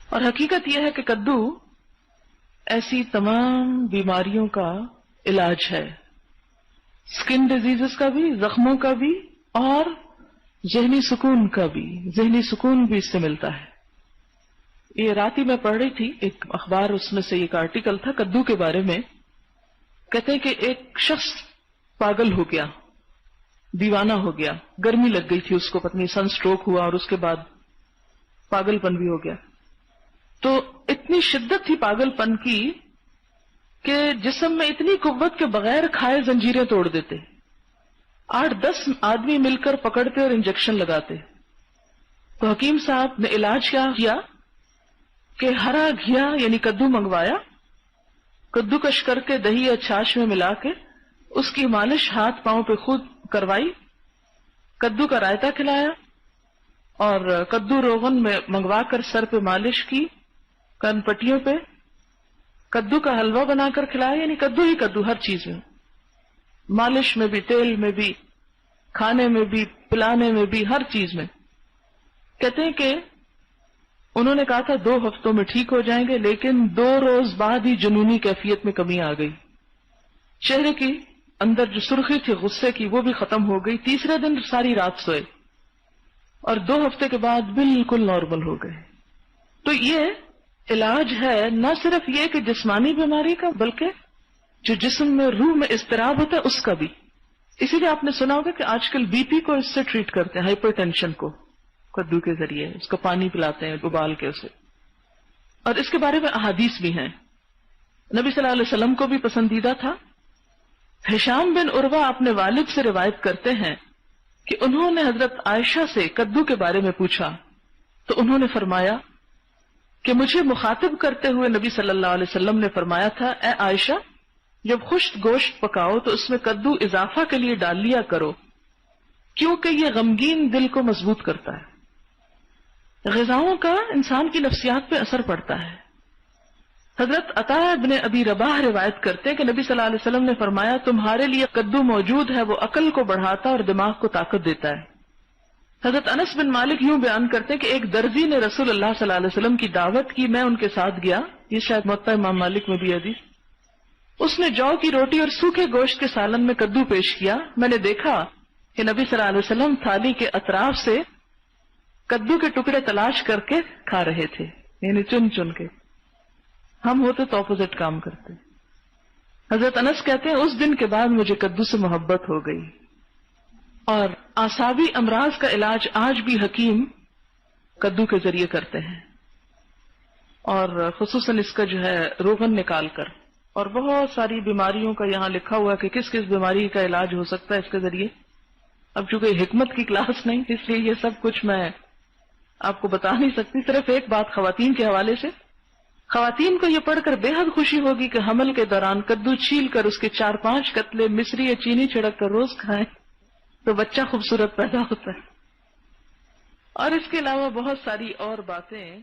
اور حقیقت یہ ہے کہ کدو ایسی تمام بیماریوں کا علاج ہے، اسکن ڈیزیزز کا بھی، زخموں کا بھی، اور ذہنی سکون کا بھی. ذہنی سکون بھی اس سے ملتا ہے. یہ رات ہی میں پڑھ رہی تھی ایک اخبار، اس میں سے ایک آرٹیکل تھا کدو کے بارے میں. کہتے ہیں کہ ایک شخص پاگل ہو گیا، دیوانہ ہو گیا، گرمی لگ گئی تھی اس کو، پتہ نہیں سن سٹروک ہوا اور اس کے بعد پاگل پن بھی ہو گیا. تو اتنی شدت تھی پاگل پن کی کہ جسم میں اتنی قوت کے بغیر کھائے زنجیریں توڑ دیتے. 8-10 آدمی مل کر پکڑتے اور انجیکشن لگاتے. تو حکیم صاحب نے علاج کیا کیا کہ ہرا گھیا یعنی کدو منگوایا، کدو کش کر کے دہی یا چھاچھ میں ملا کے اس کی مالش ہاتھ پاؤں پہ خود کروائی، کدو کا رائتا کھلایا، اور کدو روغن میں منگوا کر سر پہ مالش کی، کن پٹیوں پہ. کدو کا حلوہ بنا کر کھلایا، یعنی کدو ہی کدو ہر چیز میں، مالش میں بھی، تیل میں بھی، کھانے میں بھی، پلانے میں بھی، ہر چیز میں. کہتے ہیں کہ انہوں نے کہا تھا 2 ہفتوں میں ٹھیک ہو جائیں گے، لیکن 2 روز بعد ہی جنونی کیفیت میں کمی آ گئی. چہرے کی اندر جو سرخی تھی غصے کی وہ بھی ختم ہو گئی. تیسرے دن ساری رات سوئے اور 2 ہفتے کے بعد بالکل نارمل ہو گئے. تو یہ علاج ہے نہ صرف یہ کہ جسمانی بیماری کا، بلکہ جو جسم میں روح میں اضطراب ہوتا ہے اس کا بھی. اسی لیے آپ نے سنا ہوگا کہ آج کل بی پی کو اس سے ٹریٹ کرتے ہیں، ہائپر ٹینشن کو کدو کے ذریعے، اس کو پانی پلاتے ہیں ابال کے اسے. اور اس کے بارے میں احادیث بھی ہیں، نبی صلی اللہ علیہ وسلم کو بھی پسندیدہ تھا. ہشام بن عروہ اپنے والد سے روایت کرتے ہیں کہ انہوں نے حضرت عائشہ سے کدو کے بارے میں پوچھا تو انہوں نے فرمایا کہ مجھے مخاطب کرتے ہوئے نبی صلی اللہ علیہ وسلم نے فرمایا تھا، اے عائشہ جب خشک گوشت پکاؤ تو اس میں کدو اضافہ کے لیے ڈال لیا کرو، کیونکہ یہ غمگین دل کو مضبوط کرتا ہے. غذاؤں کا انسان کی نفسیات پہ اثر پڑتا ہے. حضرت عطا بن ابی رباح روایت کرتے کہ نبی صلی اللہ علیہ وسلم نے فرمایا تمہارے لیے کدو موجود ہے، وہ عقل کو بڑھاتا اور دماغ کو طاقت دیتا ہے. حضرت انس بن مالک یوں بیان کرتے کہ ایک درزی نے رسول اللہ صلی اللہ علیہ وسلم کی دعوت کی، میں ان کے ساتھ گیا، یہ شاید موطا امام مالک میں بھی حدیث. اس نے جو کی روٹی اور سوکھے گوشت کے سالن میں کدو پیش کیا. میں نے دیکھا کہ نبی صلی اللہ علیہ وسلم تھالی کے اطراف سے کدو کے ٹکڑے تلاش کر کے کھا رہے تھے، یعنی چن چن کے. ہم ہوتے تو اپوزٹ کام کرتے. حضرت انس کہتے ہیں اس دن کے بعد مجھے کدو سے محبت ہو گئی. اور اعصابی امراض کا علاج آج بھی حکیم کدو کے ذریعے کرتے ہیں، اور خصوصاً اس کا جو ہے روغن نکال کر. اور بہت ساری بیماریوں کا یہاں لکھا ہوا کہ کس کس بیماری کا علاج ہو سکتا ہے اس کے ذریعے. اب چونکہ حکمت کی کلاس نہیں، اس لیے یہ سب کچھ میں آپ کو بتا نہیں سکتی. صرف ایک بات خواتین کے حوالے سے، خواتین کو یہ پڑھ کر بے حد خوشی ہوگی کہ حمل کے دوران کدو چھیل کر اس کے 4-5 قطلے مصری یا چینی چھڑک کر روز کھائیں تو بچہ خوبصورت پیدا ہوتا ہے. اور اس کے علاوہ بہت ساری اور باتیں